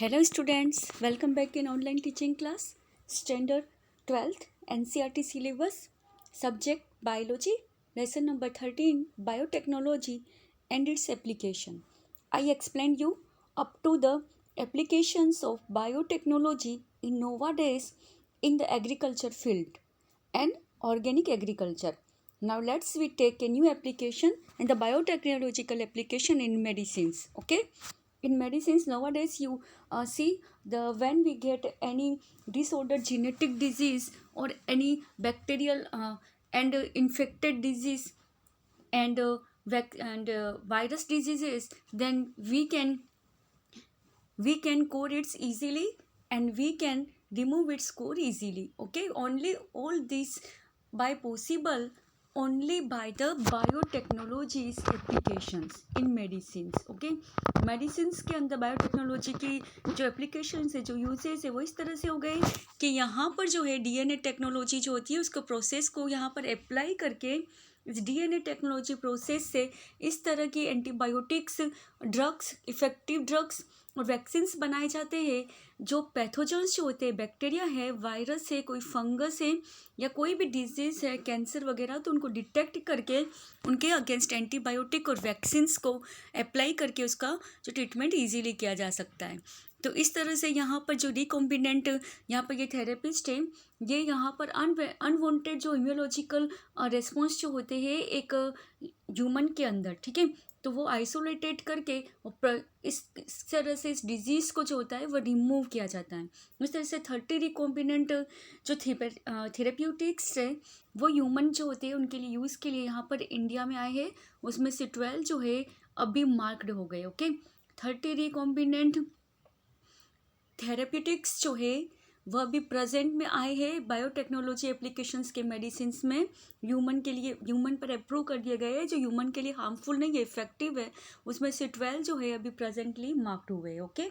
Hello students, welcome back in online teaching class, standard 12th NCERT syllabus, subject biology, lesson number 13 biotechnology and its application. I explained you up to the applications of biotechnology in nowadays in the agriculture field and organic agriculture. Now let's we take a new application and the biotechnological application in medicines. Okay, in medicines nowadays you see the when we get any disordered genetic disease or any bacterial and infected disease and virus diseases, then we can cure it easily and we can remove its core easily. Okay, only all this by possible only by the biotechnologies applications in medicines. Okay, medicines के अंदर biotechnology की जो applications है, जो uses है, वो इस तरह से हो गए कि यहाँ पर जो है डीएनए टेक्नोलॉजी जो होती है उसको प्रोसेस को यहाँ पर अप्लाई करके इस डीएनए टेक्नोलॉजी प्रोसेस से इस तरह की एंटीबायोटिक्स, ड्रग्स, इफेक्टिव ड्रग्स और वैक्सीन्स बनाए जाते हैं जो पैथोजेंस जो होते हैं, बैक्टीरिया है, वायरस है, कोई फंगस है या कोई भी डिजीज़ है, कैंसर वगैरह, तो उनको डिटेक्ट करके उनके अगेंस्ट एंटीबायोटिक और वैक्सीन्स को अप्लाई करके उसका जो ट्रीटमेंट इजीली किया जा सकता है। तो इस तरह से यहाँ पर जो रिकॉम्बिनेंट यहाँ पर ये थेरेपिस्ट है, ये यहाँ पर अनवांटेड जो इम्यूनोलॉजिकल रिस्पॉन्स जो होते हैं एक ह्यूमन के अंदर, ठीक है, तो वो आइसोलेटेड करके इस तरह से इस डिजीज़ को जो होता है वो रिमूव किया जाता है। इस तरह से 30 रिकॉम्बिनेंट जो थेरेप्यूटिक्स है वो ह्यूमन जो होते हैं उनके लिए यूज़ के लिए यहाँ पर इंडिया में आए हैं। उसमें से 12 जो है अभी मार्क्ड हो गए। ओके, 30 रिकॉम्बिनेंट थेरेप्यूटिक्स जो है वह अभी प्रेजेंट में आए हैं बायोटेक्नोलॉजी एप्लीकेशंस के मेडिसिन्स में। ह्यूमन के लिए ह्यूमन पर अप्रूव कर दिए गए हैं, जो ह्यूमन के लिए हार्मफुल नहीं है, इफेक्टिव है। उसमें से 12 जो है अभी प्रेजेंटली मार्क्ड हुए हैं। ओके,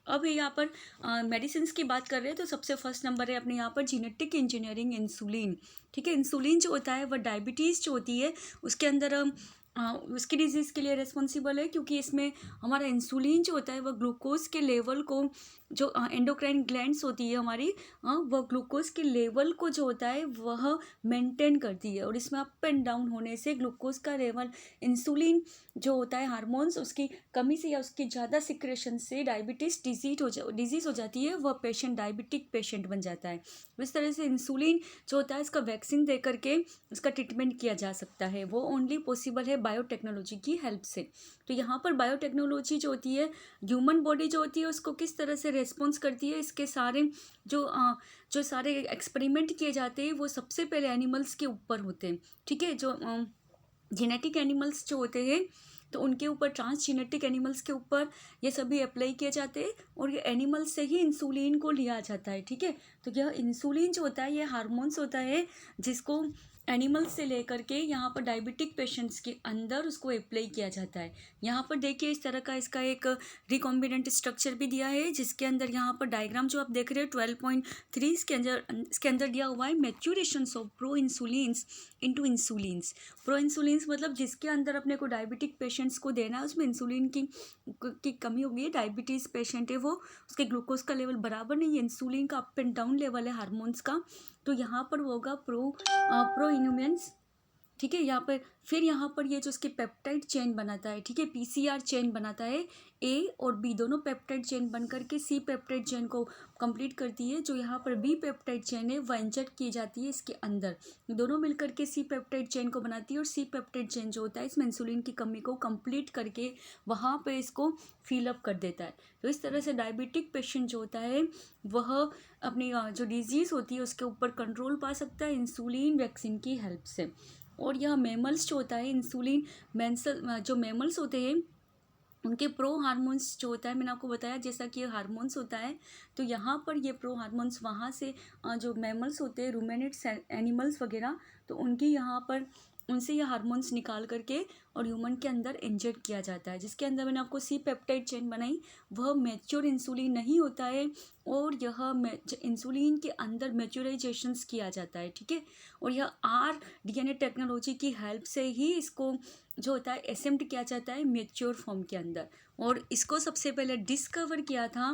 अब यहाँ पर मेडिसिन्स की बात कर रहे हैं तो सबसे फर्स्ट नंबर है अपने यहाँ पर जेनेटिक इंजीनियरिंग इंसुलिन। ठीक है, इंसुलिन जो होता है वह डायबिटीज़ जो होती है उसके अंदर उसकी डिजीज़ के लिए रिस्पॉन्सिबल है, क्योंकि इसमें हमारा इंसुलिन जो होता है वह ग्लूकोज के लेवल को, जो एंडोक्राइन ग्लैंड्स होती है हमारी, वह ग्लूकोज के लेवल को जो होता है वह मेंटेन करती है। और इसमें अप एंड डाउन होने से ग्लूकोज का लेवल, इंसुलिन जो होता है हार्मोन्स, उसकी कमी से या उसकी ज़्यादा सिक्रेशन से डायबिटीज़ डिजीज़ हो जाती है, वह पेशेंट डायबिटिक पेशेंट बन जाता है। इस तरह से इंसुलिन जो होता है इसका वैक्सीन दे करके इसका ट्रीटमेंट किया जा सकता है। वो ओनली पॉसिबल है बायोटेक्नोलॉजी की हेल्प से। तो यहाँ पर बायोटेक्नोलॉजी जो होती है, ह्यूमन बॉडी जो होती है उसको किस तरह से रेस्पॉन्स करती है, इसके सारे जो सारे एक्सपेरिमेंट किए जाते हैं वो सबसे पहले एनिमल्स के ऊपर होते हैं। ठीक है, जो जेनेटिक एनिमल्स जो होते हैं तो उनके ऊपर, ट्रांसजेनेटिक एनिमल्स के ऊपर ये सभी अप्लाई किए जाते हैं और ये एनिमल्स से ही इंसुलिन को लिया जाता है। ठीक है, तो यह इंसुलिन जो होता है ये हार्मोन्स होता है जिसको एनिमल्स से लेकर के यहाँ पर डायबिटिक पेशेंट्स के अंदर उसको अप्लाई किया जाता है। यहाँ पर देखिए इस तरह का इसका एक रिकॉम्बिनेंट स्ट्रक्चर भी दिया है, जिसके अंदर यहाँ पर डायग्राम जो आप देख रहे हैं 12.3 इसके अंदर दिया हुआ है मैच्योरेशंस ऑफ प्रो इंसुलिन्स इनटू इंसुलिन्स। प्रो इंसुलिन्स मतलब जिसके अंदर अपने को डायबिटिक पेशेंट्स को देना है, उसमें इंसुलिन की कमी हो गई है, डायबिटीज़ पेशेंट है वो, उसके ग्लूकोज का लेवल बराबर नहीं है, इंसुलिन का अप एंड डाउन लेवल है हार्मोन्स का, तो यहाँ पर होगा प्रो इन्यूमेंस। ठीक है, यहाँ पर फिर यहाँ पर ये जो उसकी पेप्टाइड चेन बनाता है, ठीक है, पीसीआर चेन बनाता है, ए और बी दोनों पेप्टाइड चेन बन करके सी पेप्टाइड चेन को कंप्लीट करती है। जो यहाँ पर बी पेप्टाइड चेन है वह इंजर्ट की जाती है इसके अंदर, दोनों मिलकर के सी पेप्टाइड चेन को बनाती है। और सी पेप्टाइड चेन जो होता है इसमें इंसुलिन की कमी को कंप्लीट करके वहाँ पे इसको फिलअप कर देता है। तो इस तरह से डायबिटिक पेशेंट जो होता है वह अपनी जो डिजीज़ होती है उसके ऊपर कंट्रोल पा सकता है इंसुलिन वैक्सीन की हेल्प से। और यह मेमल्स जो होता है इंसुलिन जो मेमल्स होते हैं उनके प्रो हार्मोन्स जो होता है, मैंने आपको बताया जैसा कि हार्मोन्स होता है, तो यहाँ पर ये प्रो हार्मोन्स वहाँ से जो मैमल्स होते हैं, रूमेनेट्स एनिमल्स वगैरह, तो उनकी यहाँ पर उनसे ये हार्मोन्स निकाल करके और ह्यूमन के अंदर इंजेक्ट किया जाता है, जिसके अंदर मैंने आपको सी पेप्टाइड चेन बनाई, वह मैच्योर इंसुलिन नहीं होता है और यह इंसुलिन के अंदर मैच्योराइजेशंस किया जाता है। ठीक है, और यह डीएनए टेक्नोलॉजी की हेल्प से ही इसको जो होता है असेंप्ट किया जाता है मैच्योर फॉर्म के अंदर। और इसको सबसे पहले डिस्कवर किया था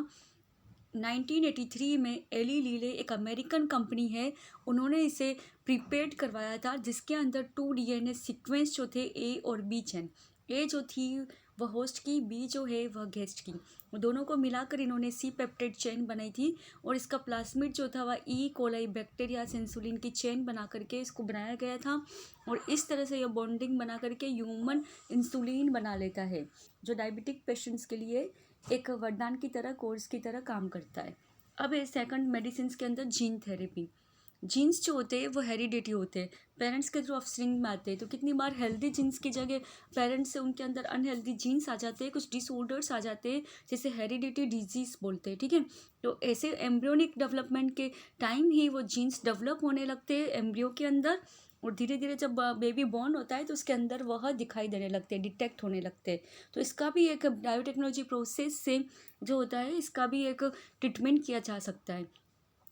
1983 में एली लीले एक अमेरिकन कंपनी है, उन्होंने इसे प्रिपेयर्ड करवाया था, जिसके अंदर 2 डीएनए सीक्वेंस जो थे ए और बी चेन, ए जो थी वह होस्ट की, बी जो है वह गेस्ट की, दोनों को मिलाकर इन्होंने सी पेप्टाइड चेन बनाई थी। और इसका प्लाज्मिड जो था वह ई कोलाई बैक्टीरिया से इंसुलिन की चेन बना करके इसको बनाया गया था। और इस तरह से यह बॉन्डिंग बना करके ह्यूमन इंसुलिन बना लेता है, जो डायबिटिक पेशेंट्स के लिए एक वरदान की तरह, कोर्स की तरह काम करता है। अब है सेकंड मेडिसिन के अंदर जीन थेरेपी। जीन्स जो होते हैं वो हेरिडिटी होते हैं, पेरेंट्स के थ्रू ऑफस्प्रिंग में आते हैं। तो कितनी बार हेल्दी जीन्स की जगह पेरेंट्स से उनके अंदर अनहेल्दी जीन्स आ जाते हैं, कुछ डिसऑर्डर्स आ जाते हैं, जैसे हेरिडिटी डिजीज बोलते हैं, ठीक है। तो ऐसे एम्ब्रियोनिक डेवलपमेंट के टाइम ही वो जीन्स डेवलप होने लगते हैं एम्ब्रियो के अंदर, और धीरे धीरे जब बेबी बॉर्न होता है तो उसके अंदर वह दिखाई देने लगते हैं, डिटेक्ट होने लगते हैं। तो इसका भी एक बायोटेक्नोलॉजी प्रोसेस से जो होता है, इसका भी एक ट्रीटमेंट किया जा सकता है,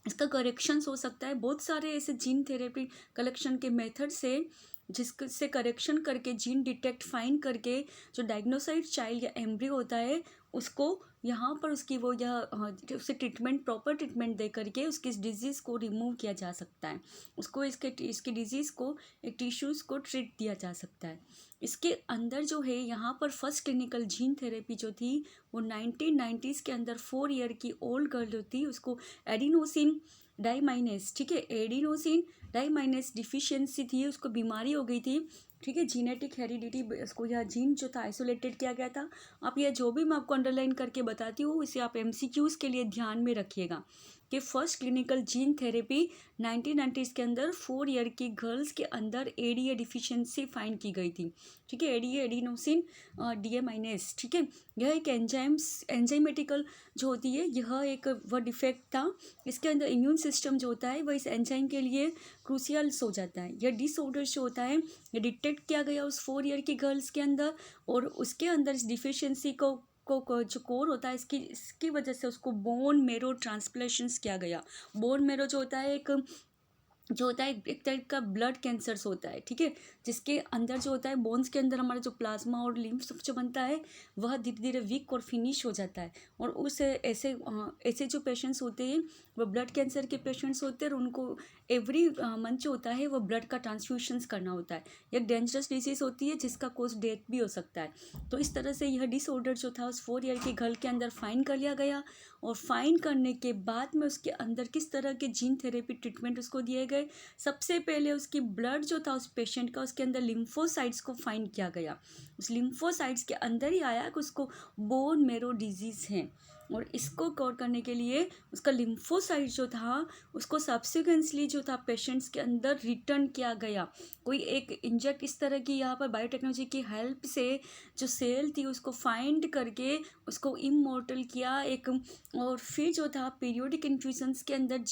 इसका करेक्शंस हो सकता है। बहुत सारे ऐसे जीन थेरेपी कलेक्शन के मेथड से, जिससे करेक्शन करके जीन डिटेक्ट फाइंड करके जो डायग्नोसाइड चाइल्ड या एम्ब्रियो होता है उसको यहाँ पर उसकी वो उसे ट्रीटमेंट, प्रॉपर ट्रीटमेंट दे करके उसकी इस डिजीज़ को रिमूव किया जा सकता है, उसको इसकी डिजीज़ को, एक टिश्यूज़ को ट्रीट दिया जा सकता है। इसके अंदर जो है यहाँ पर फर्स्ट क्लिनिकल जीन थेरेपी जो थी वो 1990s के अंदर 4 ईयर की ओल्ड गर्ल होती, उसको एडिनोसिन डाइमाइनेस, ठीक है, एडिनोसिन डाइमाइनेस डिफिशियंसी थी, उसको बीमारी हो गई थी, ठीक है, जीनेटिक हेरिडिटी, उसको यह जीन जो था आइसोलेटेड किया गया था। आप यह जो भी मैं आपको अंडरलाइन करके बताती हूँ, इसे आप एमसीक्यूज़ के लिए ध्यान में रखिएगा कि first clinical gene therapy 1990s के अंदर 4 ईयर की गर्ल्स के अंदर एडीए डिफिशियंसी फाइंड की गई थी, ठीक है, एडीए एडिनोसिन डीएमाइनेस, ठीक है। यह एक एंजाइमेटिकल जो होती है, यह एक वह डिफेक्ट था, इसके अंदर इम्यून सिस्टम जो होता है वह इस एंजाइम के लिए क्रूशियल्स हो जाता है। यह डिसऑर्डर जो होता है ये डिटेक्ट किया गया उस 4 ईयर की गर्ल्स के अंदर, और उसके अंदर इस डिफिशियंसी को जो कोर होता है इसकी वजह से उसको बोन मेरो ट्रांसप्लेशंस किया गया। बोन मेरो जो होता है एक टाइप का ब्लड कैंसर्स होता है, ठीक है, जिसके अंदर जो होता है बोन्स के अंदर हमारा जो प्लाज्मा और लिम्फ जो बनता है वह धीरे धीरे वीक और फिनिश हो जाता है। और उस ऐसे जो पेशेंट्स होते हैं वो ब्लड कैंसर के पेशेंट्स होते हैं, और उनको एवरी मंथ जो होता है वो ब्लड का ट्रांसफ्यूशंस करना होता है। एक डेंजरस डिजीज़ होती है जिसका कोज डेथ भी हो सकता है। तो इस तरह से यह डिसऑर्डर जो था उस 4 ईयर की गर्ल के अंदर फाइंड कर लिया गया, और फाइंड करने के बाद में उसके अंदर किस तरह के जीन थेरेपी ट्रीटमेंट उसको दिए गए। सबसे पहले उसकी ब्लड जो था उस पेशेंट का, उसके अंदर लिम्फोसाइट्स को फाइंड किया गया, उस लिम्फोसाइट्स के अंदर ही आया कि उसको बोन मेरो डिजीज़ है, और इसको कवर करने के लिए उसका लिम्फोसाइट जो था उसको सब्सिक्वेंटली जो था पेशेंट्स के अंदर रिटर्न किया गया। कोई एक इंजेक्ट इस तरह की यहाँ पर बायोटेक्नोलॉजी की हेल्प से जो सेल थी उसको फाइंड करके उसको इमॉर्टल किया एक, और फिर जो था पीरियोडिक इन्फ्यूजन्स के अंदर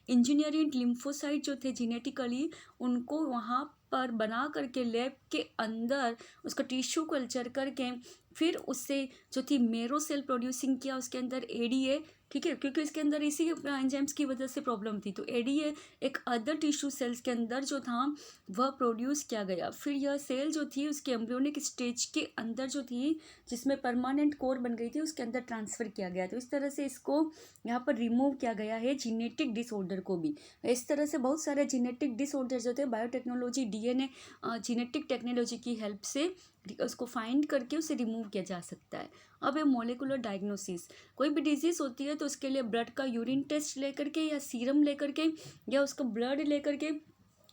इंजीनियरिंग लिम्फोसाइट जो थे जेनेटिकली उनको वहाँ पर बना करके लैब के अंदर उसका टिश्यू कल्चर करके फिर उससे जो थी मेरो सेल प्रोड्यूसिंग किया उसके अंदर एडीए, ठीक है, क्योंकि इसके अंदर इसी एंजाइम्स की वजह से प्रॉब्लम थी। तो एडीए एक अदर टिश्यू सेल्स के अंदर जो था वह प्रोड्यूस किया गया। फिर यह सेल जो थी उसके एम्ब्रियोनिक स्टेज के अंदर जो थी जिसमें परमानेंट कोर बन गई थी उसके अंदर ट्रांसफ़र किया गया। तो इस तरह से इसको यहाँ पर रिमूव किया गया है जीनेटिक डिसऑर्डर को भी। इस तरह से बहुत सारे जीनेटिक डिसऑर्डर जो थे बायोटेक्नोलॉजी डीएनए जीनेटिक टेक्नोलॉजी की हेल्प से उसको फाइंड करके उसे रिमूव किया जा सकता है। अब है मोलिकुलर डायग्नोसिस। कोई भी डिजीज़ होती है तो उसके लिए ब्लड का यूरिन टेस्ट लेकर के या सीरम लेकर के या उसका ब्लड लेकर के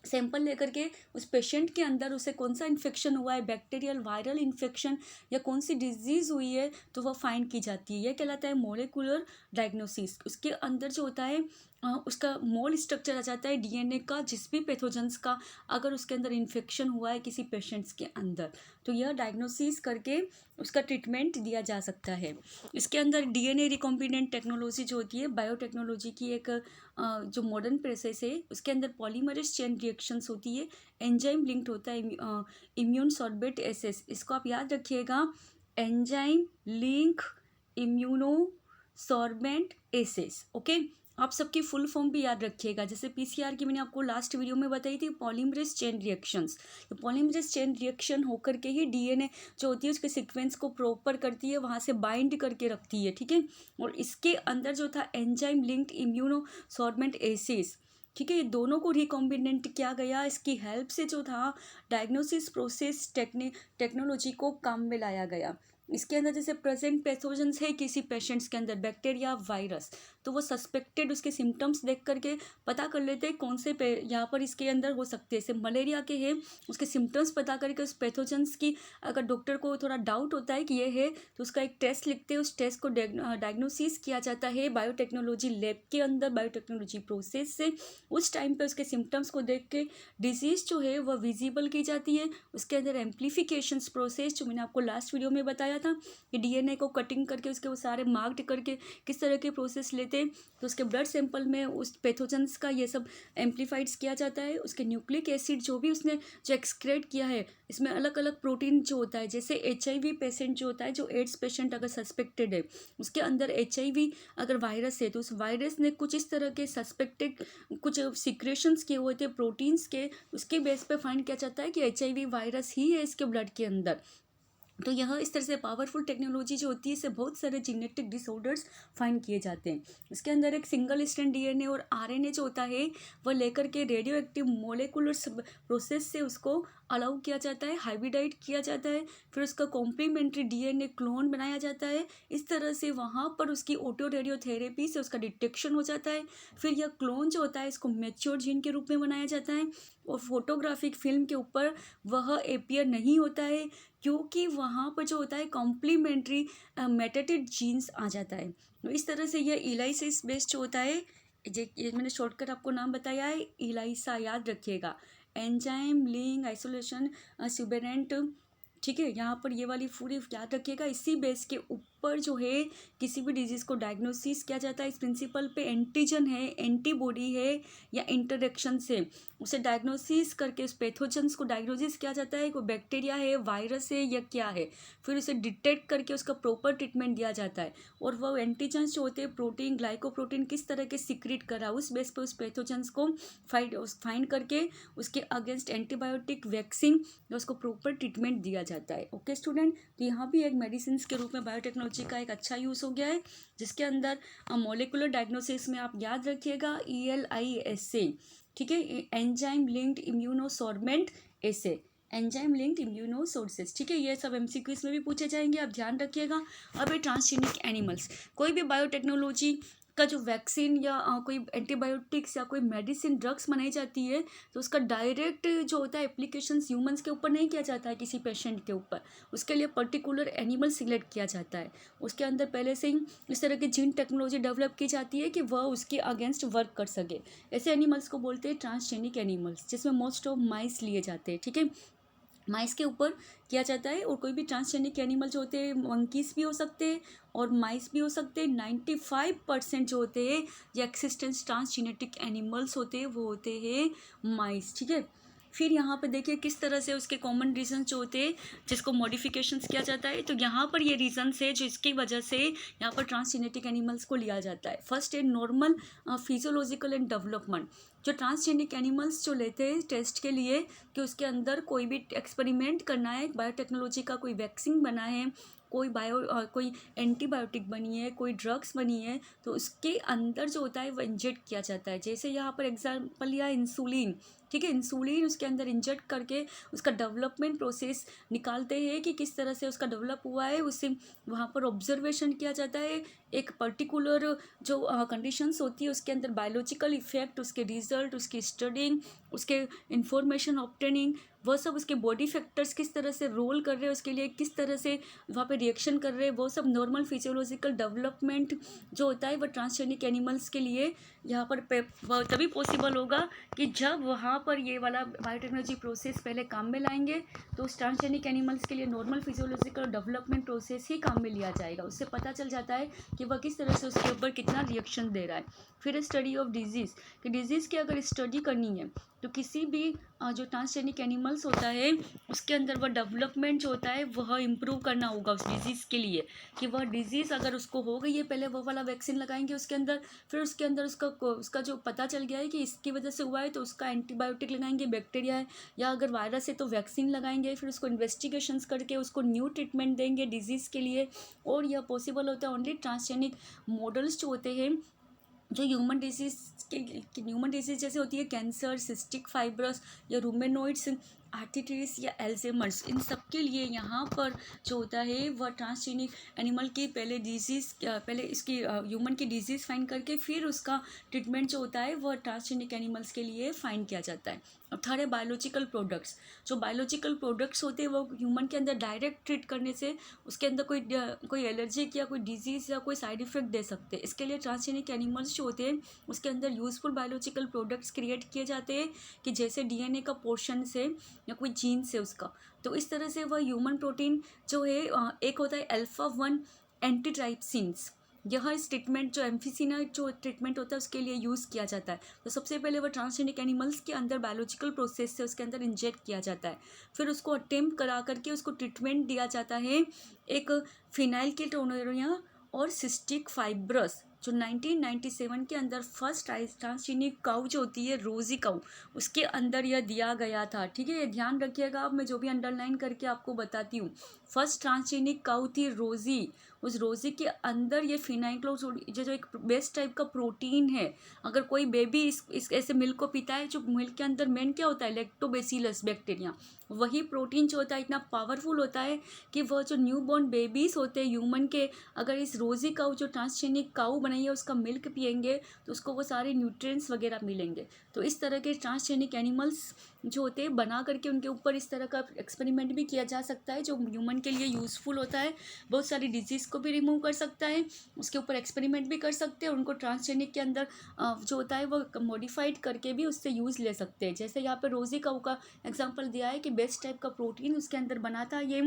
सैंपल लेकर के उस पेशेंट के अंदर उसे कौन सा इन्फेक्शन हुआ है, बैक्टीरियल वायरल इन्फेक्शन या कौन सी डिजीज़ हुई है, तो वह फाइंड की जाती है। यह कहलाता है मोलिकुलर डायग्नोसिस। उसके अंदर जो होता है उसका मोल स्ट्रक्चर आ जाता है डीएनए का, जिस भी पैथोजेंस का अगर उसके अंदर इन्फेक्शन हुआ है किसी पेशेंट्स के अंदर, तो यह डायग्नोसिस करके उसका ट्रीटमेंट दिया जा सकता है। इसके अंदर डीएनए रिकॉम्बिनेंट टेक्नोलॉजी जो होती है बायोटेक्नोलॉजी की एक जो मॉडर्न प्रोसेस है, उसके अंदर पॉलीमरेज चेन रिएक्शंस होती है, एंजाइम लिंक्ड होता है इम्यून सॉर्बेट एसेस, इसको आप याद रखिएगा, enzyme linked immunosorbent assays, okay. आप सबकी फुल फॉर्म भी याद रखिएगा। जैसे पीसीआर की मैंने आपको लास्ट वीडियो में बताई थी, पॉलीमरेज चेन रिएक्शंस। तो पॉलीमरेज चेन रिएक्शन होकर के ही डीएनए जो होती है उसके सीक्वेंस को प्रॉपर करती है, वहाँ से बाइंड करके रखती है, ठीक है। और इसके अंदर जो था एंजाइम लिंक्ड इम्यूनोसॉर्बेंट एसिस, ठीक है, ये दोनों को रिकॉम्बिनेंट किया गया। इसकी हेल्प से जो था डायग्नोसिस प्रोसेस टेक्नोलॉजी को काम में लाया गया। इसके अंदर जैसे प्रेजेंट पैथोजेंस है किसी पेशेंट्स के अंदर, बैक्टीरिया, वायरस, तो वो सस्पेक्टेड उसके सिम्टम्स देख करके पता कर लेते हैं कौन से यहाँ पर इसके अंदर हो सकते हैं। जैसे मलेरिया के है, उसके सिम्टम्स पता करके उस पैथोजेंस की अगर डॉक्टर को थोड़ा डाउट होता है कि ये है, तो उसका एक टेस्ट लिखते हैं, उस टेस्ट को डायग्नोसिस किया जाता है बायोटेक्नोलॉजी लैब के अंदर, बायोटेक्नोलॉजी प्रोसेस से। उस टाइम पे उसके सिम्टम्स को देख के डिजीज़ जो है वह विजिबल की जाती है। उसके अंदर एम्प्लीफिकेशंस प्रोसेस जो मैंने आपको लास्ट वीडियो में बताया था कि डीएनए को कटिंग करके उसके वो सारे मार्क्ड करके किस तरह के प्रोसेस लेते हैं, तो उसके ब्लड सैंपल में उस पैथोजेंस का ये सब एम्प्लीफाइड्स किया जाता है। उसके न्यूक्लिक एसिड जो भी उसने जो एक्सक्रेट किया है, इसमें अलग अलग प्रोटीन जो होता है, जैसे एचआईवी पेशेंट जो होता है, जो एड्स पेशेंट अगर सस्पेक्टेड है, उसके अंदर एचआईवी अगर वायरस है, तो उस वायरस ने कुछ इस तरह के सस्पेक्टेड कुछ सिक्रेशंस किए हुए थे प्रोटीन्स के, उसके बेस पे फाइंड किया जाता है कि एचआईवी वायरस ही है इसके ब्लड के अंदर। तो यह इस तरह से पावरफुल टेक्नोलॉजी जो होती है, इससे बहुत सारे जेनेटिक डिसऑर्डर्स फाइंड किए जाते हैं। इसके अंदर एक सिंगल स्ट्रैंड डीएनए और आरएनए जो होता है वह लेकर के रेडियो एक्टिव मोलेकुलर प्रोसेस से उसको अलाउ किया जाता है, हाइब्रिडाइड किया जाता है, फिर उसका कॉम्प्लीमेंट्री डीएनए क्लोन बनाया जाता है। इस तरह से वहाँ पर उसकी ऑटो रेडियोथेरेपी से उसका डिटेक्शन हो जाता है। फिर यह क्लोन जो होता है इसको मैच्योर जीन के रूप में बनाया जाता है, और फोटोग्राफिक फिल्म के ऊपर वह एपियर नहीं होता है, क्योंकि वहाँ पर जो होता है कॉम्प्लीमेंट्री मेटाटेड जीन्स आ जाता है। तो इस तरह से यह इलाइसिस बेस्ड जो होता है, ये मैंने शॉर्टकट आपको नाम बताया है, इलाइसा, याद रखिएगा, एंजाइम लिंक आइसोलेशन सुबेरेंट, ठीक है। यहाँ पर ये वाली पूरी याद रखिएगा। इसी बेस के ऊपर जो है किसी भी डिजीज़ को डायग्नोसिस किया जाता है। इस प्रिंसिपल पे एंटीजन है, एंटीबॉडी है या इंटरेक्शन से उसे डायग्नोसिस करके उस पैथोजेंस को डायग्नोसिस किया जाता है, कोई बैक्टीरिया है, वायरस है या क्या है, फिर उसे डिटेक्ट करके उसका प्रॉपर ट्रीटमेंट दिया जाता है। और वह एंटीजेंस जो होते हैं, प्रोटीन, ग्लाइकोप्रोटीन किस तरह के सीक्रेट करा, उस बेस पे उस पैथोजेंस को फाइंड करके उसके अगेंस्ट एंटीबायोटिक, वैक्सीन या उसको प्रॉपर ट्रीटमेंट दिया जाता है। ओके स्टूडेंट, तो यहाँ भी एक मेडिसिन के रूप में बायोटेक्नोलॉजी का एक अच्छा यूज़ हो गया है, जिसके अंदर मोलिकुलर डायग्नोसिस में आप याद रखिएगा ELISA, ठीक है, एंजाइम लिंक्ड इम्यूनोसॉर्बेंट एसे, एंजाइम लिंक्ड इम्यूनो सोर्सेज, ठीक है। ये सब एमसीक्यूज में भी पूछे जाएंगे, आप ध्यान रखिएगा। अब ये ट्रांसजेनिक एनिमल्स, कोई भी बायोटेक्नोलॉजी का जो वैक्सीन या कोई एंटीबायोटिक्स या कोई मेडिसिन, ड्रग्स बनाई जाती है, तो उसका डायरेक्ट जो होता है एप्लीकेशंस ह्यूमंस के ऊपर नहीं किया जाता है, किसी पेशेंट के ऊपर। उसके लिए पर्टिकुलर एनिमल सिलेक्ट किया जाता है, उसके अंदर पहले से ही इस तरह की जीन टेक्नोलॉजी डेवलप की जाती है कि वह उसके अगेंस्ट वर्क कर सके। ऐसे एनिमल्स को बोलते हैं ट्रांसजेनिक एनिमल्स, जिसमें मोस्ट ऑफ माइस लिए जाते हैं, ठीक है, माइस के ऊपर किया जाता है। और कोई भी ट्रांसजेनिक एनिमल जो होते हैं, मंकीज भी हो सकते हैं और माइस भी हो सकते हैं। 95% जो होते हैं ये एक्सिस्टेंस ट्रांसजेनेटिक एनिमल्स होते हैं, वो होते हैं माइस, ठीक है। फिर यहाँ पे देखिए किस तरह से उसके कॉमन रीजन जो होते हैं जिसको मॉडिफिकेशंस किया जाता है। तो यहाँ पर ये रीजन्स है जिसकी वजह से यहाँ पर ट्रांसजेनेटिक एनिमल्स को लिया जाता है। फर्स्ट है नॉर्मल फिजियोलॉजिकल एंड डेवलपमेंट। जो ट्रांसजेनिक एनिमल्स जो लेते हैं टेस्ट के लिए कि उसके अंदर कोई भी एक्सपेरिमेंट करना है, बायोटेक्नोलॉजी का कोई वैक्सीन बना है, कोई एंटीबायोटिक बनी है, कोई ड्रग्स बनी है, तो उसके अंदर जो होता है वो इंजेक्ट किया जाता है। जैसे यहाँ पर एग्जांपल लिया इंसुलिन, ठीक है, इंसुलिन उसके अंदर इंजेक्ट करके उसका डेवलपमेंट प्रोसेस निकालते हैं कि किस तरह से उसका डेवलप हुआ है, उससे वहाँ पर ऑब्जर्वेशन किया जाता है। एक पर्टिकुलर जो कंडीशंस होती है उसके अंदर बायोलॉजिकल इफेक्ट, उसके रिजल्ट, उसकी स्टडिंग, उसके इंफॉर्मेशन ऑब्टेनिंग, वह सब उसके बॉडी फैक्टर्स किस तरह से रोल कर रहे हैं, उसके लिए किस तरह से वहाँ पे रिएक्शन कर रहे हैं, वो सब नॉर्मल फिजियोलॉजिकल डेवलपमेंट जो होता है वो ट्रांसजेनिक एनिमल्स के लिए यहाँ पर तभी पॉसिबल होगा कि जब वहाँ पर ये वाला बायोटेक्नोलॉजी प्रोसेस पहले काम में लाएंगे, तो उस ट्रांसजेनिक एनिमल्स के लिए नॉर्मल फिजियोलॉजिकल डेवलपमेंट प्रोसेस ही काम में लिया जाएगा। उससे पता चल जाता है कि वह किस तरह से उसके ऊपर कितना रिएक्शन दे रहा है। फिर स्टडी ऑफ डिजीज़, कि डिजीज़ की अगर स्टडी करनी है तो किसी भी जो ट्रांसजेनिक एनिमल्स होता है उसके अंदर वह डेवलपमेंट जो होता है वह इम्प्रूव करना होगा उस डिजीज़ के लिए, कि वह डिजीज़ अगर उसको हो गई है पहले वह वाला वैक्सीन लगाएंगे उसके अंदर, फिर उसके अंदर उसका जो पता चल गया है कि इसकी वजह से हुआ है तो उसका एंटीबायोटिक लगाएंगे, बैक्टीरिया है या अगर वायरस है तो वैक्सीन लगाएंगे, फिर उसको इन्वेस्टिगेशंस करके उसको न्यू ट्रीटमेंट देंगे डिजीज़ के लिए। और यह पॉसिबल होता है ओनली ट्रांसजेनिक मॉडल्स जो होते हैं जो ह्यूमन डिजीज जैसे होती है कैंसर, सिस्टिक फाइब्रस या रूमेनोइड्स, आर्थिटिस या एल्जेमर्स, इन सब के लिए यहाँ पर जो होता है वह ट्रांसजेनिक एनिमल की पहले इसकी ह्यूमन की डिजीज़ फाइंड करके फिर उसका ट्रीटमेंट जो होता है वह ट्रांसजेनिक एनिमल्स के लिए फाइंड किया जाता है। और थर्ड है बायोलॉजिकल प्रोडक्ट्स। जो बायोलॉजिकल प्रोडक्ट्स होते हैं वो ह्यूमन के अंदर डायरेक्ट ट्रीट करने से उसके अंदर कोई एलर्जिक या कोई डिजीज़ या कोई साइड इफेक्ट दे सकते हैं। इसके लिए ट्रांसजेनिक एनिमल्स जो होते हैं उसके अंदर यूजफुल बायोलॉजिकल प्रोडक्ट्स क्रिएट किए जाते हैं, कि जैसे डीएनए का पोर्शन से या कोई जीन से उसका, तो इस तरह से वह ह्यूमन प्रोटीन जो है एक होता है अल्फा-1 एंटीट्राइप्सिन्स, यह इस ट्रीटमेंट जो एम्फिसिना जो ट्रीटमेंट होता है उसके लिए यूज़ किया जाता है। तो सबसे पहले वह ट्रांसजेनिक एनिमल्स के अंदर बायोलॉजिकल प्रोसेस से उसके अंदर इंजेक्ट किया जाता है, फिर उसको अटेम्प्ट करा करके उसको ट्रीटमेंट दिया जाता है एक फिनाइलकेटोनुरिया और सिस्टिक फाइब्रस, जो 1997 के अंदर फर्स्ट ट्रांसजेनिक काऊ जो होती है रोजी काऊ, उसके अंदर यह दिया गया था। ठीक है, ये ध्यान रखिएगा, अब मैं जो भी अंडरलाइन करके आपको बताती हूँ। फर्स्ट ट्रांसजेनिक काऊ थी रोजी, उस रोजी के अंदर ये फिनाइक्लोसोड जो एक बेस्ट टाइप का प्रोटीन है। अगर कोई बेबी इस ऐसे मिल्क को पीता है, जो मिल्क के अंदर मेन क्या होता है, लैक्टोबैसिलस बैक्टीरिया, वही प्रोटीन जो होता है इतना पावरफुल होता है कि वह जो न्यू बॉर्न बेबीज़ होते हैं ह्यूमन के, अगर इस रोजी काऊ जो ट्रांसजेनिक काऊ बनाई है उसका मिल्क पियेंगे तो उसको वो सारे न्यूट्रिएंट्स वगैरह मिलेंगे। तो इस तरह के ट्रांसजेनिक एनिमल्स जो होते हैं बना करके उनके ऊपर इस तरह का एक्सपेरिमेंट भी किया जा सकता है जो ह्यूमन के लिए यूज़फुल होता है, बहुत सारी डिजीज़ को भी रिमूव कर सकता है, उसके ऊपर एक्सपेरिमेंट भी कर सकते हैं, उनको ट्रांसजेनिक के अंदर जो होता है वो मॉडिफाइड करके भी उससे यूज़ ले सकते हैं। जैसे यहाँ पर रोजी काऊ का एग्जाम्पल दिया है कि बेस्ट टाइप का प्रोटीन उसके अंदर बना था ये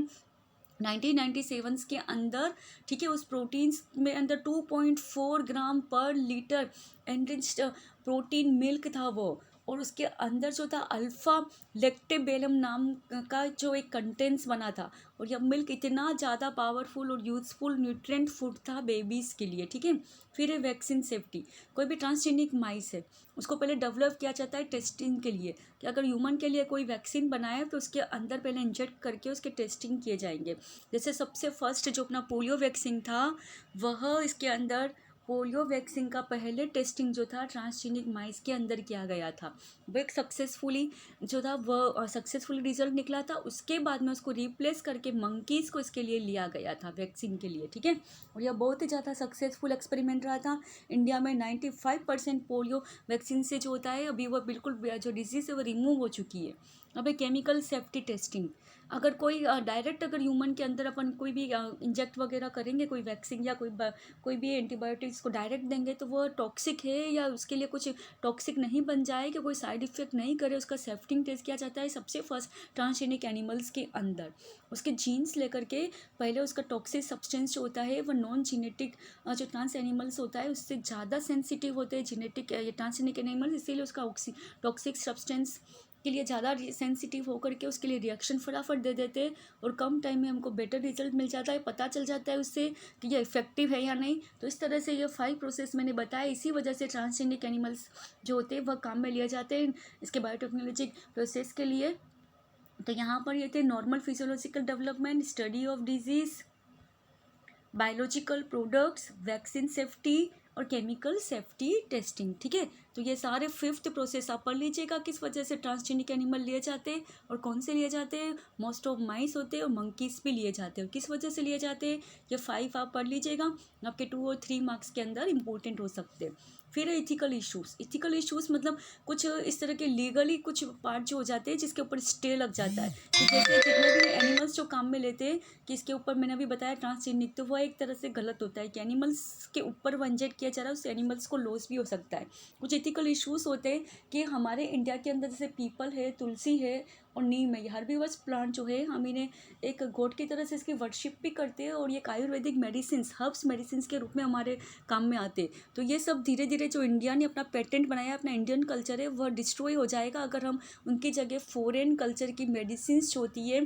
1997 के अंदर। ठीक है, उस प्रोटीन्स में अंदर 2.4 ग्राम पर लीटर एनरिच्ड प्रोटीन मिल्क था वो, और उसके अंदर जो था अल्फ़ा लेक्टेबेलम नाम का जो एक कंटेंट्स बना था, और यह मिल्क इतना ज़्यादा पावरफुल और यूज़फुल न्यूट्रिएंट फूड था बेबीज़ के लिए। ठीक है, फिर है वैक्सीन सेफ्टी। कोई भी ट्रांसजेनिक माइस है उसको पहले डेवलप किया जाता है टेस्टिंग के लिए, कि अगर ह्यूमन के लिए कोई वैक्सीन बनाए तो उसके अंदर पहले इंजेक्ट करके उसके टेस्टिंग किए जाएंगे। जैसे सबसे फर्स्ट जो अपना पोलियो वैक्सीन था, वह इसके अंदर पोलियो वैक्सीन का पहले टेस्टिंग जो था ट्रांसजेनिक माइस के अंदर किया गया था। वो एक सक्सेसफुली जो था वह सक्सेसफुली रिजल्ट निकला था। उसके बाद में उसको रिप्लेस करके मंकीज़ को इसके लिए लिया गया था वैक्सीन के लिए। ठीक है, और यह बहुत ही ज़्यादा सक्सेसफुल एक्सपेरिमेंट रहा था। इंडिया में 95% पोलियो वैक्सीन से जो होता है अभी वह बिल्कुल जो डिजीज़ है वो रिमूव हो चुकी है। अब केमिकल सेफ्टी टेस्टिंग, अगर कोई डायरेक्ट अगर ह्यूमन के अंदर अपन कोई भी इंजेक्ट वगैरह करेंगे कोई वैक्सीन या कोई भी एंटीबायोटिक्स को डायरेक्ट देंगे तो वो टॉक्सिक है या उसके लिए कुछ टॉक्सिक नहीं बन जाए, कि कोई साइड इफेक्ट नहीं करे, उसका सेफ्टी टेस्ट किया जाता है सबसे फर्स्ट ट्रांसजेनिक एनिमल्स के अंदर। उसके जीन्स लेकर के पहले उसका टॉक्सिक सब्सटेंस जो होता है वो नॉन जीनेटिक जो ट्रांस एनिमल्स होता है उससे ज़्यादा सेंसिटिव होते हैं जीनेटिक ये ट्रांसजेनिक एनिमल्स, इसीलिए उसका टॉक्सिक सब्सटेंस के लिए ज़्यादा सेंसिटिव होकर के उसके लिए रिएक्शन फटाफट दे देते हैं और कम टाइम में हमको बेटर रिजल्ट मिल जाता है, पता चल जाता है उससे कि ये इफेक्टिव है या नहीं। तो इस तरह से ये 5 प्रोसेस मैंने बताया, इसी वजह से ट्रांसजेनिक एनिमल्स जो होते हैं वह काम में लिए जाते हैं इसके बायोटेक्नोलॉजिक प्रोसेस के लिए। तो यहाँ पर ये थे normal physiological development, study of disease, biological products, vaccine safety और केमिकल सेफ्टी टेस्टिंग। ठीक है, तो ये सारे 5th प्रोसेस आप पढ़ लीजिएगा, किस वजह से ट्रांसजेनिक एनिमल लिए जाते हैं और कौन से लिए जाते हैं। मोस्ट ऑफ माइस होते हैं और मंकीज़ भी लिए जाते हैं, किस वजह से लिए जाते हैं ये 5 आप पढ़ लीजिएगा, आपके 2 और 3 मार्क्स के अंदर इंपॉर्टेंट हो सकते हैं। फिर इथिकल इश्यूज़, इथिकल इश्यूज़ मतलब कुछ इस तरह के लीगली कुछ पार्ट जो हो जाते हैं जिसके ऊपर स्टे लग जाता है, कि जैसे जितने भी एनिमल्स जो काम में लेते हैं कि इसके ऊपर मैंने अभी बताया ट्रांसजेनिक, तो वह एक तरह से गलत होता है कि एनिमल्स के ऊपर वो इंजेक्ट किया जा रहा है, उस एनिमल्स को लॉस भी हो सकता है। कुछ एथिकल इश्यूज होते हैं कि हमारे इंडिया के अंदर जैसे पीपल है, तुलसी है और नीम है, ये हर्बीवर्स प्लांट जो है हम इन्हें एक गॉड की तरह से इसकी वर्शिप भी करते हैं और ये एक आयुर्वेदिक मेडिसिन, हर्ब्स मेडिसिन के रूप में हमारे काम में आते हैं। तो ये सब धीरे धीरे जो इंडिया ने अपना पेटेंट बनाया, अपना इंडियन कल्चर है, वह डिस्ट्रॉय हो जाएगा अगर हम उनकी जगह फॉरेन कल्चर की मेडिसिन जो होती है,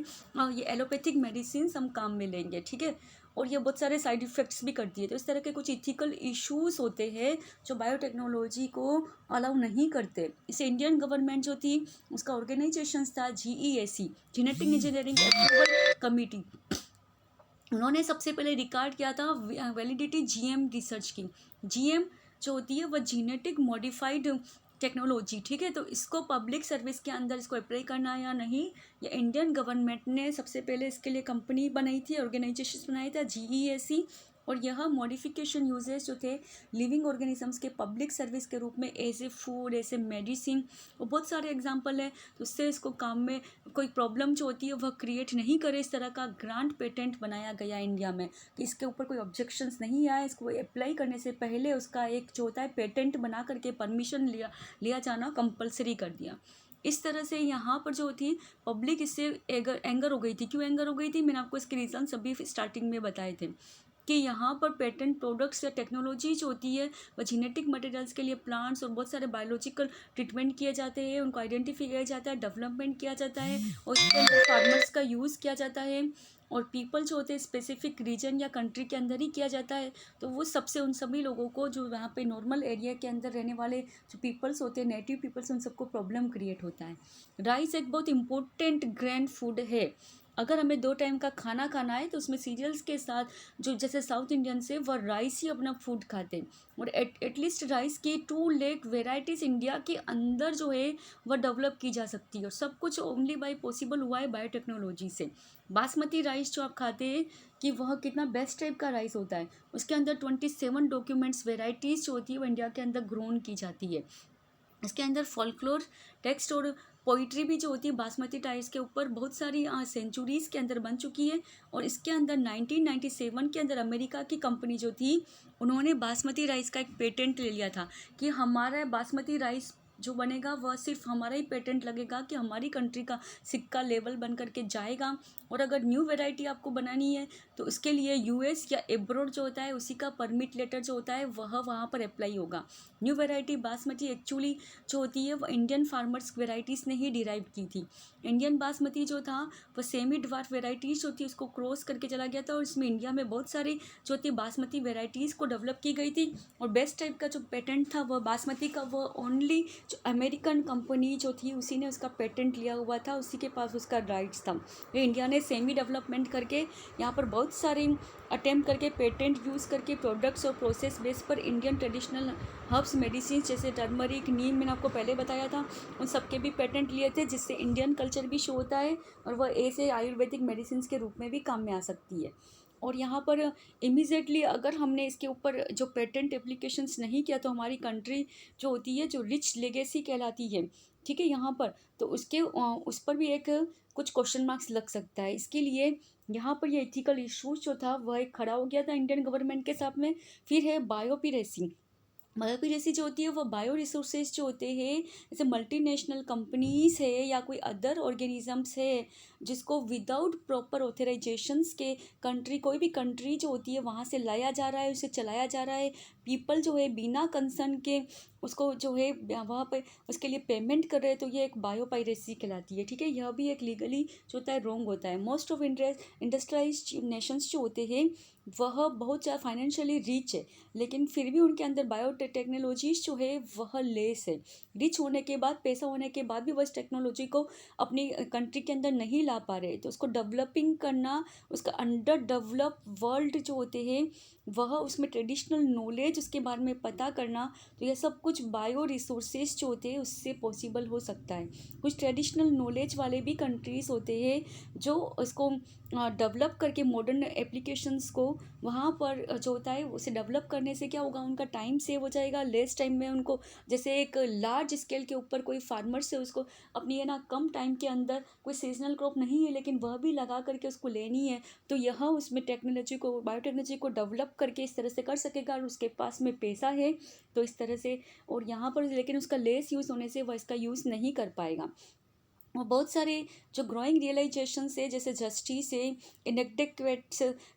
ये एलोपैथिक मेडिसिन हम काम में लेंगे, ठीक है। और ये बहुत सारे साइड इफ़ेक्ट्स भी करती है। तो इस तरह के कुछ इथिकल इश्यूज होते हैं जो बायोटेक्नोलॉजी को अलाउ नहीं करते। इसे इंडियन गवर्नमेंट जो थी उसका ऑर्गेनाइजेशन था GEAC, genetic engineering approval committee, उन्होंने सबसे पहले रिकॉर्ड किया था वैलिडिटी GM रिसर्च की। GM जो होती है वह जीनेटिक मॉडिफाइड टेक्नोलॉजी, ठीक है। तो इसको पब्लिक सर्विस के अंदर इसको अप्लाई करना या नहीं, ये इंडियन गवर्नमेंट ने सबसे पहले इसके लिए कंपनी बनाई थी, ऑर्गेनाइजेशन बनाया था GEAC। और यह मॉडिफिकेशन यूजेस जो थे लिविंग ऑर्गेनिजम्स के पब्लिक सर्विस के रूप में, as a food, as a medicine, और बहुत सारे एग्जांपल है। तो उससे इसको काम में कोई प्रॉब्लम जो होती है वह क्रिएट नहीं करे, इस तरह का ग्रांट पेटेंट बनाया गया इंडिया में कि इसके ऊपर कोई ऑब्जेक्शंस नहीं आए। इसको अप्लाई करने से पहले उसका एक जो होता है पेटेंट बना करके परमिशन लिया जाना कंपलसरी कर दिया। इस तरह से यहाँ पर जो थी पब्लिक इससे एंगर हो गई थी। क्यों एंगर हो गई थी, मैंने आपको इसके रीज़न सभी स्टार्टिंग में बताए थे कि यहाँ पर पेटेंट प्रोडक्ट्स या टेक्नोलॉजी जो होती है वह जेनेटिक मटेरियल्स के लिए प्लांट्स और बहुत सारे बायोलॉजिकल ट्रीटमेंट किए जाते हैं, उनको आइडेंटिफाई किया जाता है, डेवलपमेंट किया जाता है और उसके अंदर फार्मर्स का यूज़ किया जाता है और पीपल जो होते हैं स्पेसिफिक रीजन या कंट्री के अंदर ही किया जाता है। तो वो सबसे उन सभी लोगों को जो वहाँ पे नॉर्मल एरिया के अंदर रहने वाले जो पीपल्स होते हैं, नेटिव पीपल्स, उन सबको प्रॉब्लम क्रिएट होता है। राइस एक बहुत इंपॉर्टेंट ग्रैंड फूड है। अगर हमें 2 टाइम का खाना खाना है तो उसमें सीरियल्स के साथ जो जैसे साउथ इंडियन से वह राइस ही अपना फूड खाते हैं और एटलीस्ट राइस की 2 लाख वेराइटीज़ इंडिया के अंदर जो है वह डेवलप की जा सकती है और सब कुछ ओनली बाय पॉसिबल हुआ है बायोटेक्नोलॉजी से। बासमती राइस जो आप खाते हैं कि वह कितना बेस्ट टाइप का राइस होता है, उसके अंदर 27 डॉक्यूमेंट्स वेराइटीज़ जो होती है वो इंडिया के अंदर ग्रोन की जाती है। इसके अंदर फॉल्कलोर टेक्स्ट और पोइट्री भी जो होती है बासमती राइस के ऊपर बहुत सारी सेंचुरीज़ के अंदर बन चुकी है। और इसके अंदर 1997 के अंदर अमेरिका की कंपनी जो थी उन्होंने बासमती राइस का एक पेटेंट ले लिया था कि हमारा बासमती राइस जो बनेगा वह सिर्फ हमारा ही पेटेंट लगेगा कि हमारी कंट्री का सिक्का लेवल बन करके जाएगा। और अगर न्यू वैरायटी आपको बनानी है तो उसके लिए US या एब्रोड जो होता है उसी का परमिट लेटर जो होता है वह वहाँ पर अप्लाई होगा। न्यू वैरायटी बासमती एक्चुअली जो होती है वो इंडियन फार्मर्स वेराइटीज़ ने ही डिराइव की थी। इंडियन बासमती जो था वह सेमी ड्वार्फ वेराइटीज़ जो थी उसको क्रॉस करके चला गया था और इसमें इंडिया में बहुत सारी जो थी बासमती वेराइटीज़ को डेवलप की गई थी। और बेस्ट टाइप का जो पेटेंट था वह बासमती का वह ओनली जो अमेरिकन कंपनी जो थी उसी ने उसका पेटेंट लिया हुआ था, उसी के पास उसका राइट्स था। ये इंडिया ने सेमी डेवलपमेंट करके यहाँ पर बहुत सारे अटेम्प्ट करके पेटेंट यूज़ करके प्रोडक्ट्स और प्रोसेस बेस पर इंडियन ट्रेडिशनल हर्ब्स मेडिसिन जैसे टर्मरिक, नीम, मैंने आपको पहले बताया था, उन सबके भी पेटेंट लिए थे जिससे इंडियन कल्चर भी शो होता है और वह ऐसे आयुर्वेदिक मेडिसिन के रूप में भी काम में आ सकती है। और यहाँ पर इमीडिएटली अगर हमने इसके ऊपर जो पेटेंट एप्लीकेशंस नहीं किया तो हमारी कंट्री जो होती है जो रिच लेगेसी कहलाती है, ठीक है, यहाँ पर तो उसके उस पर भी एक कुछ क्वेश्चन मार्क्स लग सकता है। इसके लिए यहाँ पर ये एथिकल इशूज जो था वह एक खड़ा हो गया था इंडियन गवर्नमेंट के साथ में। फिर है बायोपिरेसी। बायोपिरेसी जो होती है वो बायो रिसोर्सेज जो होते हैं जैसे मल्टीनेशनल कंपनीज है या कोई अदर ऑर्गेनिजम्स है जिसको विदाउट प्रॉपर ऑथराइजेशंस के कंट्री, कोई भी कंट्री जो होती है वहाँ से लाया जा रहा है, उसे चलाया जा रहा है, पीपल जो है बिना कंसर्न के उसको जो है वहाँ पे उसके लिए पेमेंट कर रहे हैं, तो ये एक बायोपायरेसी कहलाती है, ठीक है। यह भी एक लीगली जो होता है रॉन्ग होता है। मोस्ट ऑफ इंडस्ट्रियलाइज्ड नेशंस जो होते हैं वह बहुत ज़्यादा फाइनेंशियली रिच है लेकिन फिर भी उनके अंदर बायोटेक्नोलॉजीज जो है वह लेस है। रिच होने के बाद, पैसा होने के बाद भी वह इस टेक्नोलॉजी को अपनी कंट्री के अंदर नहीं ला पा रहे, तो उसको डेवलपिंग करना, उसका अंडर डेवलप वर्ल्ड जो होते हैं वह उसमें ट्रेडिशनल नॉलेज उसके बारे में पता करना, तो यह सब कुछ बायो रिसोर्सेज जो होते हैं उससे पॉसिबल हो सकता है। कुछ ट्रेडिशनल नॉलेज वाले भी कंट्रीज़ होते हैं जो इसको डेवलप करके मॉडर्न एप्लीकेशंस को वहाँ पर जो होता है उसे डेवलप करने से क्या होगा, उनका टाइम सेव हो जाएगा, लेस टाइम में उनको, जैसे एक लार्ज स्केल के ऊपर कोई फार्मर्स है, उसको अपनी है ना कम टाइम के अंदर कोई सीजनल क्रॉप नहीं है लेकिन वह भी लगा करके उसको लेनी है, तो यह उसमें टेक्नोलॉजी को, बायोटेक्नोलॉजी को डेवलप करके इस तरह से कर सकेगा और उसके पास में पैसा है तो इस तरह से। और यहाँ पर लेकिन उसका लेस यूज़ होने से वह इसका यूज़ नहीं कर पाएगा। और बहुत सारे जो ग्रोइंग रियलाइजेशन से, जैसे जस्टिस है, इनएडिक्वेट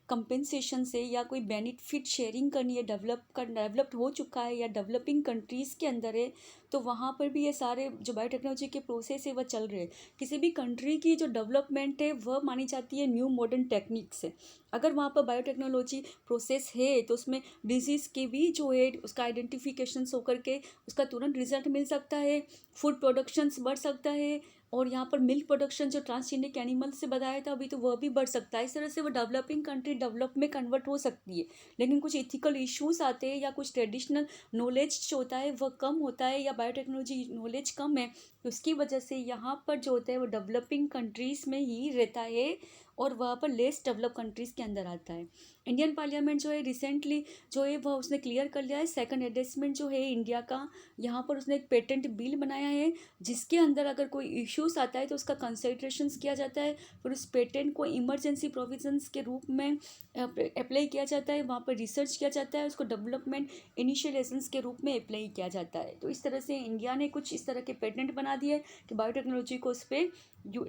कंपेंसेशन से, या कोई बेनिफिट शेयरिंग करनी है, डेवलप्ड हो चुका है या डेवलपिंग कंट्रीज़ के अंदर है, तो वहाँ पर भी ये सारे जो बायोटेक्नोलॉजी के प्रोसेस है वह चल रहे हैं। किसी भी कंट्री की जो डेवलपमेंट है वह मानी जाती है न्यू मॉडर्न टेक्निक से। अगर वहाँ पर बायोटेक्नोलॉजी प्रोसेस है तो उसमें डिजीज़ की भी जो है उसका आइडेंटिफिकेशन होकर के उसका तुरंत रिजल्ट मिल सकता है, फूड प्रोडक्शंस बढ़ सकता है, और यहाँ पर मिल्क प्रोडक्शन जो ट्रांसजेनिक एनिमल से बताया था अभी, तो वह भी बढ़ सकता है। इस तरह से वो डेवलपिंग कंट्री डेवलप में कन्वर्ट हो सकती है। लेकिन कुछ इथिकल इश्यूज आते हैं या कुछ ट्रेडिशनल नॉलेज जो होता है वह कम होता है, या बायोटेक्नोलॉजी नॉलेज कम है, तो उसकी वजह से यहाँ पर जो होता है वो डेवलपिंग कंट्रीज़ में ही रहता है और वहाँ पर लेस डेवलप कंट्रीज़ के अंदर आता है। इंडियन पार्लियामेंट जो है रिसेंटली जो है वह उसने क्लियर कर लिया है, सेकंड एडजस्टमेंट जो है इंडिया का, यहाँ पर उसने एक पेटेंट बिल बनाया है जिसके अंदर अगर कोई इश्यूज आता है तो उसका कंसिडरेशन किया जाता है, फिर उस पेटेंट को इमरजेंसी प्रोविजंस के रूप में अप्लाई किया जाता है, वहाँ पर रिसर्च किया जाता है, उसको डेवलपमेंट इनिशिएशंस के रूप में अप्लाई किया जाता है। तो इस तरह से इंडिया ने कुछ इस तरह के पेटेंट बना दिए कि बायोटेक्नोलॉजी को उस पर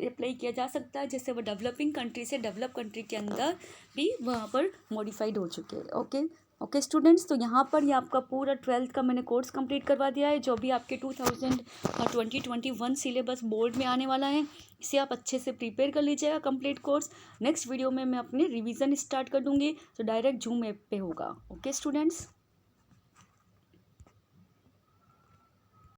अप्लाई किया जा सकता है, जिससे वो डेवलपिंग कंट्री से डेवलप कंट्री के अंदर भी वहाँ पर मॉडिफाइड हो चुके हैं। ओके स्टूडेंट्स, तो यहाँ पर ये आपका पूरा 12th का मैंने कोर्स कंप्लीट करवा दिया है, जो भी आपके 2021 सिलेबस बोर्ड में आने वाला है। इसे आप अच्छे से प्रिपेयर कर लीजिएगा कंप्लीट कोर्स। नेक्स्ट वीडियो में मैं अपने रिवीजन स्टार्ट कर दूँगी, तो डायरेक्ट जूम ऐप पे होगा। Okay students.